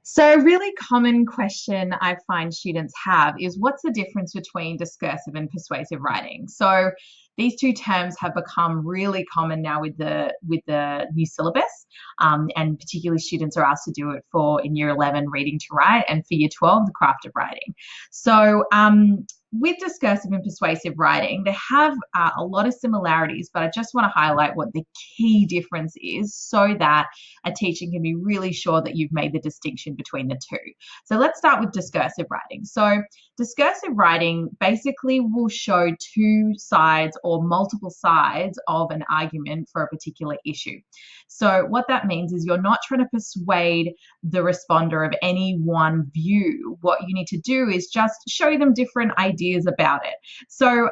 So, a really common question I find students have is what's the difference between discursive and persuasive writing? So, these two terms have become really common now with the new syllabus, and particularly students are asked to do it for in year 11 reading to write, and for year 12 the craft of writing. So, with discursive and persuasive writing, they have a lot of similarities, but I just want to highlight what the key difference is so that a teacher can be really sure that you've made the distinction between the two. So let's start with discursive writing. So discursive writing basically will show two sides or multiple sides of an argument for a particular issue. So what that means is you're not trying to persuade the responder of any one view. What you need to do is just show them different ideas about it. So,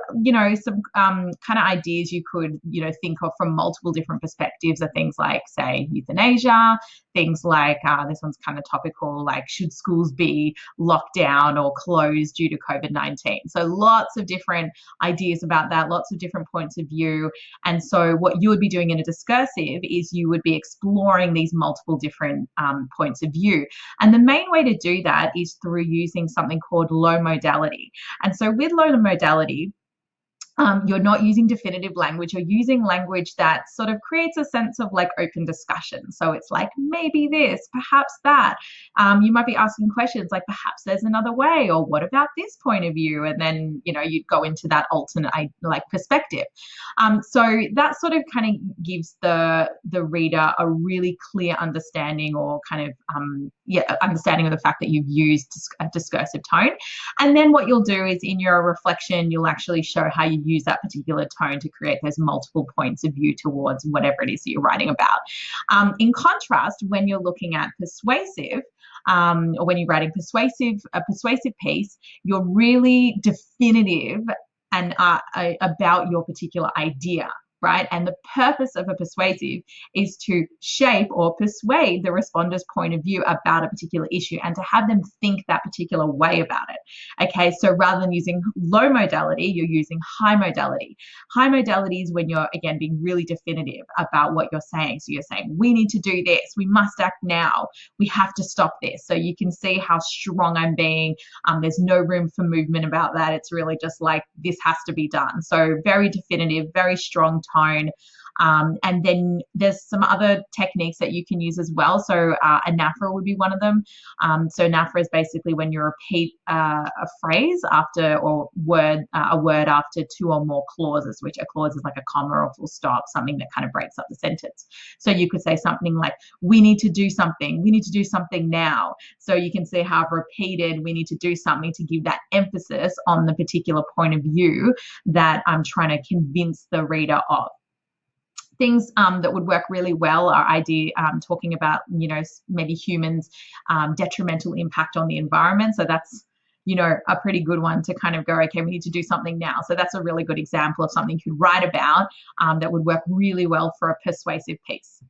some kind of ideas you could, think of from multiple different perspectives are things like, say, euthanasia, things like, this one's kind of topical, like should schools be locked down or closed due to COVID-19? So lots of different ideas about that, lots of different points of view. And so what you would be doing in a discursive is you would be exploring these multiple different points of view. And the main way to do that is through using something called low modality. And so with low modality, you're not using definitive language, you're using language that sort of creates a sense of like open discussion. So it's like, maybe this, perhaps that. You might be asking questions like, perhaps there's another way, or what about this point of view? And then, you'd go into that alternate perspective. So that sort of kind of gives the reader a really clear understanding, or kind of, understanding of the fact that you've used a discursive tone. And then what you'll do is in your reflection, you'll actually show how you use that particular tone to create those multiple points of view towards whatever it is that you're writing about. In contrast, when you're looking at persuasive, or when you're writing a persuasive piece, you're really definitive and about your particular idea, right? And the purpose of a persuasive is to shape or persuade the responder's point of view about a particular issue and to have them think that particular way about it. Okay, so rather than using low modality, you're using high modality. High modality is when you're, again, being really definitive about what you're saying. So you're saying, we need to do this, we must act now, we have to stop this. So you can see how strong I'm being. There's no room for movement about that. It's really just like, this has to be done. So very definitive, very strong tone. And then there's some other techniques that you can use as well. So anaphora would be one of them. So anaphora is basically when you repeat a phrase after, or a word after two or more clauses, which a clause is like a comma or full stop, something that kind of breaks up the sentence. So you could say something like, we need to do something now. So you can see how I've repeated, we need to do something, to give that emphasis on the particular point of view that I'm trying to convince the reader of. Things that would work really well are talking about, maybe humans' detrimental impact on the environment. So that's, a pretty good one to kind of go, okay, we need to do something now. So that's a really good example of something you could write about that would work really well for a persuasive piece.